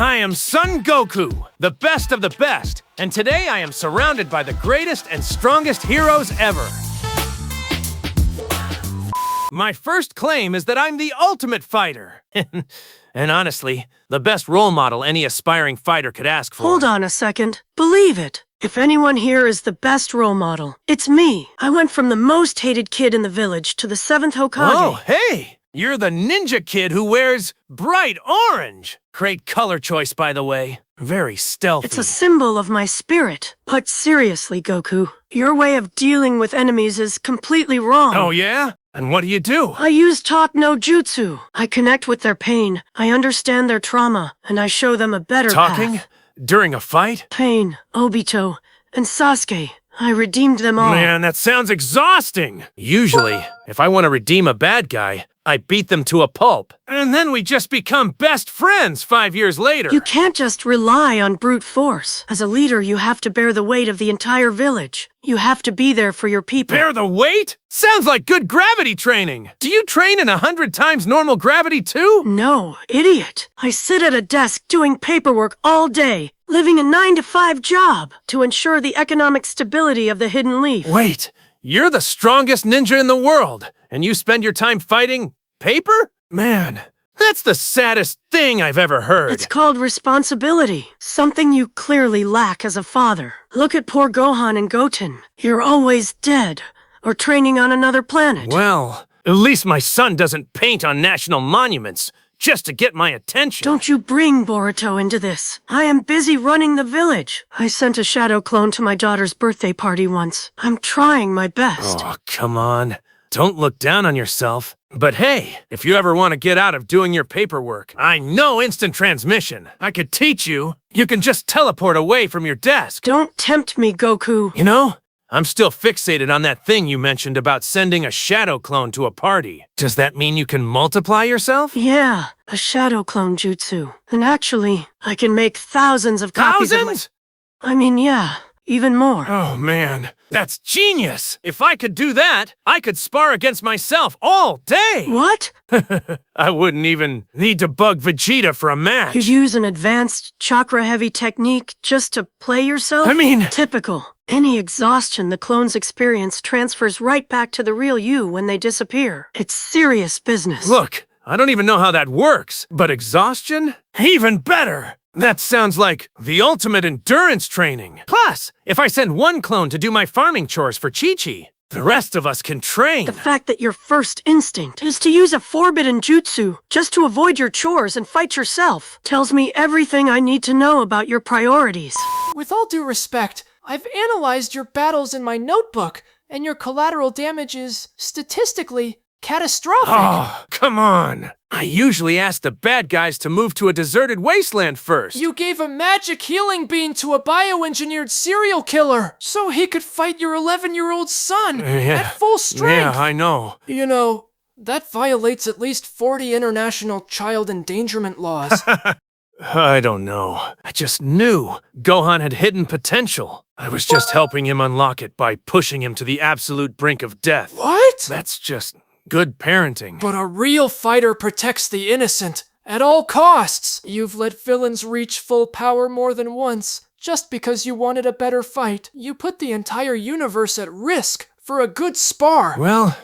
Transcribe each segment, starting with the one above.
I am Son Goku, the best of the best, and today I am surrounded by the greatest and strongest heroes ever. My first claim is that I'm the ultimate fighter. And honestly, the best role model any aspiring fighter could ask for. Hold on a second. Believe it. If anyone here is the best role model, it's me. I went from the most hated kid in the village to the 7th Hokage. Oh, hey! You're the ninja kid who wears bright orange. Great color choice, by the way. Very stealthy. It's a symbol of my spirit. But seriously, Goku, your way of dealing with enemies is completely wrong. Oh, yeah? And what do? I use Talk no Jutsu. I connect with their pain, I understand their trauma, and I show them a better Talking? path. During a fight? Pain, Obito, and Sasuke. I redeemed them all. Man, that sounds exhausting. Usually, if I want to redeem a bad guy, I beat them to a pulp. And then we just become best friends 5 years later. You can't just rely on brute force. As a leader, you have to bear the weight of the entire village. You have to be there for your people. Bear the weight? Sounds like good gravity training. Do you train in 100 times normal gravity too? No, idiot. I sit at a desk doing paperwork all day, living a 9-to-5 job to ensure the economic stability of the Hidden Leaf. Wait, you're the strongest ninja in the world, and you spend your time fighting paper? Man, that's the saddest thing I've ever heard. It's called responsibility, something you clearly lack as a father. Look at poor Gohan and Goten. You're always dead, or training on another planet. Well, at least my son doesn't paint on national monuments just to get my attention. Don't you bring Boruto into this. I am busy running the village. I sent a shadow clone to my daughter's birthday party once. I'm trying my best. Oh, come on. Don't look down on yourself. But hey, if you ever want to get out of doing your paperwork, I know instant transmission. I could teach you. You can just teleport away from your desk. Don't tempt me, Goku. You know, I'm still fixated on that thing you mentioned about sending a shadow clone to a party. Does that mean you can multiply yourself? Yeah, a shadow clone jutsu. And actually, I can make thousands of copies Thousands? yeah, even more. Oh man, that's genius! If I could do that, I could spar against myself all day! What? I wouldn't even need to bug Vegeta for a match. You use an advanced, chakra-heavy technique just to play yourself? I mean... Typical. Any exhaustion the clones experience transfers right back to the real you when they disappear. It's serious business. Look, I don't even know how that works, but exhaustion? Even better! That sounds like the ultimate endurance training. Plus, if I send one clone to do my farming chores for Chi-Chi, the rest of us can train. The fact that your first instinct is to use a forbidden jutsu just to avoid your chores and fight yourself tells me everything I need to know about your priorities. With all due respect, I've analyzed your battles in my notebook, and your collateral damage is, statistically, catastrophic. Oh, come on. I usually ask the bad guys to move to a deserted wasteland first. You gave a magic healing bean to a bioengineered serial killer, so he could fight your 11-year-old son at full strength. Yeah, I know. You know, that violates at least 40 international child endangerment laws. I don't know. I just knew Gohan had hidden potential. I was just helping him unlock it by pushing him to the absolute brink of death. What? That's just good parenting. But a real fighter protects the innocent at all costs. You've let villains reach full power more than once just because you wanted a better fight. You put the entire universe at risk for a good spar. Well,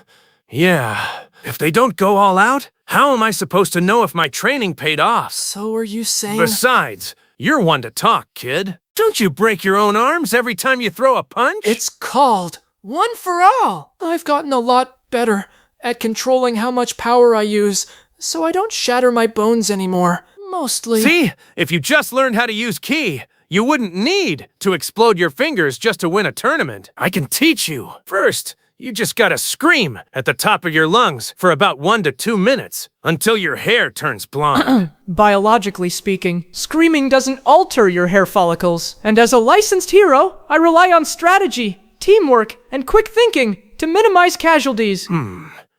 yeah. If they don't go all out, how am I supposed to know if my training paid off? So are you saying... Besides, you're one to talk, kid. Don't you break your own arms every time you throw a punch? It's called one for all. I've gotten a lot better at controlling how much power I use, so I don't shatter my bones anymore. Mostly. See? If you just learned how to use ki, you wouldn't need to explode your fingers just to win a tournament. I can teach you. First, you just gotta scream at the top of your lungs for about 1 to 2 minutes until your hair turns blonde. Biologically speaking, screaming doesn't alter your hair follicles, and as a licensed hero, I rely on strategy, teamwork, and quick thinking to minimize casualties.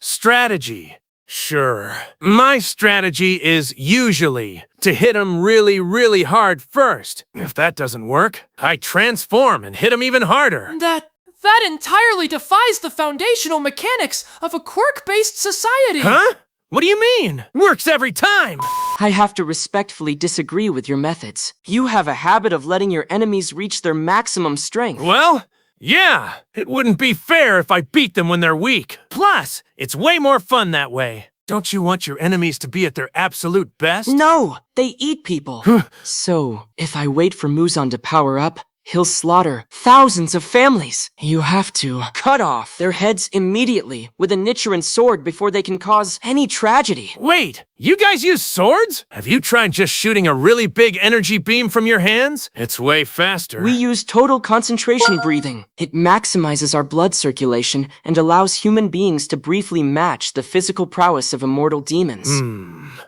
Strategy. Sure. My strategy is usually to hit him really, really hard first. If that doesn't work, I transform and hit him even harder. That entirely defies the foundational mechanics of a quirk-based society. Huh? What do you mean? Works every time! I have to respectfully disagree with your methods. You have a habit of letting your enemies reach their maximum strength. Well, yeah, it wouldn't be fair if I beat them when they're weak. Plus, it's way more fun that way. Don't you want your enemies to be at their absolute best? No, they eat people. So, if I wait for Muzan to power up, he'll slaughter thousands of families. You have to cut off their heads immediately with a Nichiren sword before they can cause any tragedy. Wait, you guys use swords? Have you tried just shooting a really big energy beam from your hands? It's way faster. We use total concentration breathing. It maximizes our blood circulation and allows human beings to briefly match the physical prowess of immortal demons.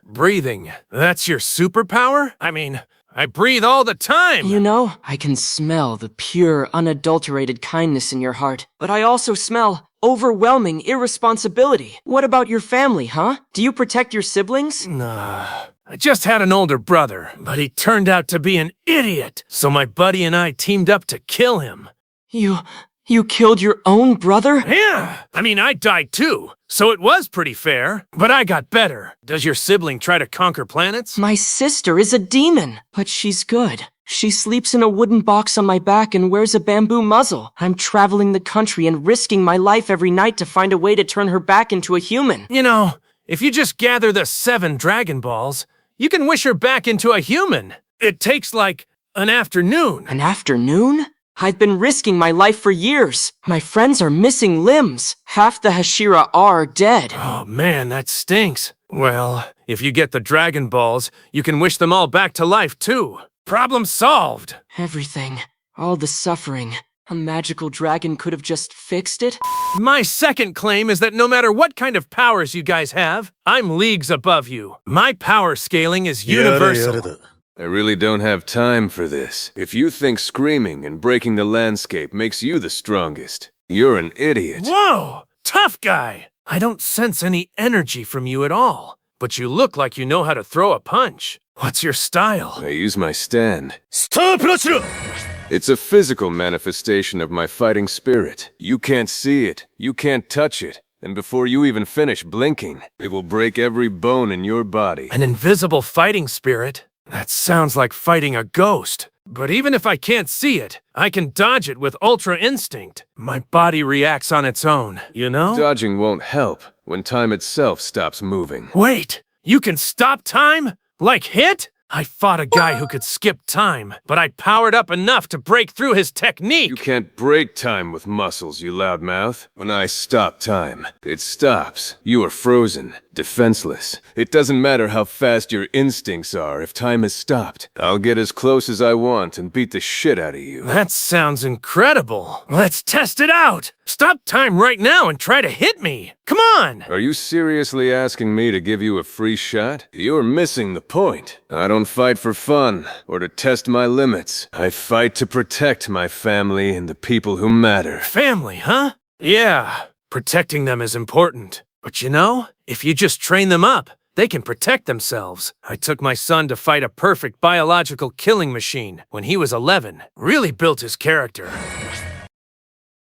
Breathing. That's your superpower? I mean, I breathe all the time! You know, I can smell the pure, unadulterated kindness in your heart, but I also smell overwhelming irresponsibility. What about your family, huh? Do you protect your siblings? Nah. I just had an older brother, but he turned out to be an idiot, so my buddy and I teamed up to kill him. You killed your own brother? Yeah! I mean, I died too, so it was pretty fair, but I got better. Does your sibling try to conquer planets? My sister is a demon, but she's good. She sleeps in a wooden box on my back and wears a bamboo muzzle. I'm traveling the country and risking my life every night to find a way to turn her back into a human. You know, if you just gather the 7 Dragon Balls, you can wish her back into a human. It takes like an afternoon. An afternoon? I've been risking my life for years. My friends are missing limbs. Half the Hashira are dead. Oh man, that stinks. Well, if you get the Dragon Balls, you can wish them all back to life too. Problem solved. Everything. All the suffering. A magical dragon could have just fixed it? My second claim is that no matter what kind of powers you guys have, I'm leagues above you. My power scaling is universal. I really don't have time for this. If you think screaming and breaking the landscape makes you the strongest, you're an idiot. Whoa! Tough guy! I don't sense any energy from you at all, but you look like you know how to throw a punch. What's your style? I use my stand. It's a physical manifestation of my fighting spirit. You can't see it, you can't touch it, and before you even finish blinking, it will break every bone in your body. An invisible fighting spirit? That sounds like fighting a ghost. But even if I can't see it, I can dodge it with Ultra Instinct. My body reacts on its own, you know? Dodging won't help when time itself stops moving. Wait, you can stop time? Like hit? I fought a guy who could skip time, but I powered up enough to break through his technique. You can't break time with muscles, you loudmouth. When I stop time, it stops. You are frozen, defenseless. It doesn't matter how fast your instincts are if time is stopped. I'll get as close as I want and beat the shit out of you. That sounds incredible. Let's test it out. Stop time right now and try to hit me. Come on! Are you seriously asking me to give you a free shot? You're missing the point. I don't fight for fun or to test my limits. I fight to protect my family and the people who matter. Family, huh? Yeah, protecting them is important. But you know, if you just train them up, they can protect themselves. I took my son to fight a perfect biological killing machine when he was 11. Really built his character.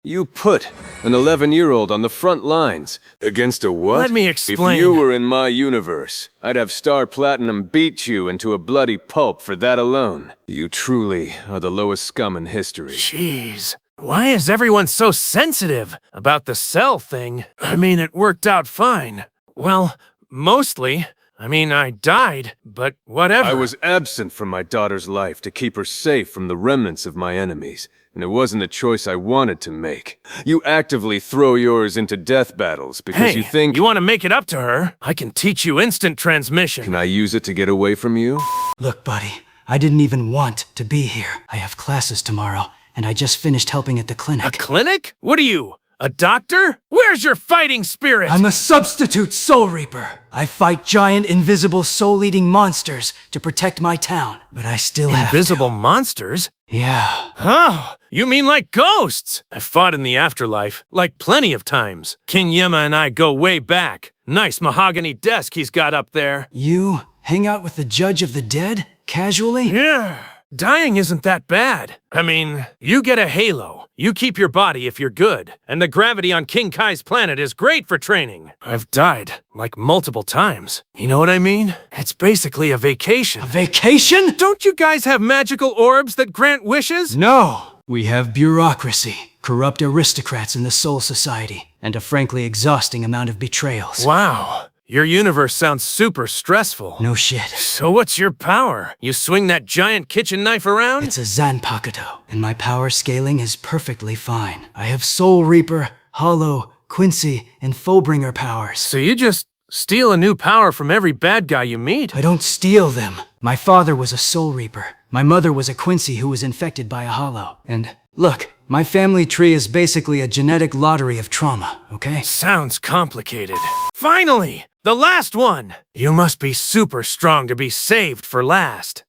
You put an 11-year-old on the front lines against a what? Let me explain. If you were in my universe, I'd have Star Platinum beat you into a bloody pulp for that alone. You truly are the lowest scum in history. Jeez. Why is everyone so sensitive about the cell thing? I mean, it worked out fine. Well, mostly. I mean, I died, but whatever. I was absent from my daughter's life to keep her safe from the remnants of my enemies, and it wasn't a choice I wanted to make. You actively throw yours into death battles because you think— you want to make it up to her? I can teach you instant transmission. Can I use it to get away from you? Look, buddy, I didn't even want to be here. I have classes tomorrow, and I just finished helping at the clinic. A clinic? What are you, a doctor? Where's your fighting spirit? I'm a substitute Soul Reaper. I fight giant invisible soul-eating monsters to protect my town, but I still have Invisible monsters? Yeah. Oh, you mean like ghosts? I fought in the afterlife, like plenty of times. King Yema and I go way back. Nice mahogany desk he's got up there. You hang out with the Judge of the Dead? Casually? Yeah. Dying isn't that bad. I mean, you get a halo, you keep your body if you're good, and the gravity on King Kai's planet is great for training. I've died, like, multiple times. You know what I mean? It's basically a vacation. A vacation? Don't you guys have magical orbs that grant wishes? No. We have bureaucracy, corrupt aristocrats in the Soul Society, and a frankly exhausting amount of betrayals. Wow. Your universe sounds super stressful. No shit. So what's your power? You swing that giant kitchen knife around? It's a Zanpakuto, and my power scaling is perfectly fine. I have Soul Reaper, Hollow, Quincy, and Foebringer powers. So you just steal a new power from every bad guy you meet? I don't steal them. My father was a Soul Reaper. My mother was a Quincy who was infected by a Hollow. And look, my family tree is basically a genetic lottery of trauma, okay? Sounds complicated. Finally! The last one! You must be super strong to be saved for last.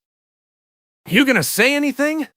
You gonna say anything?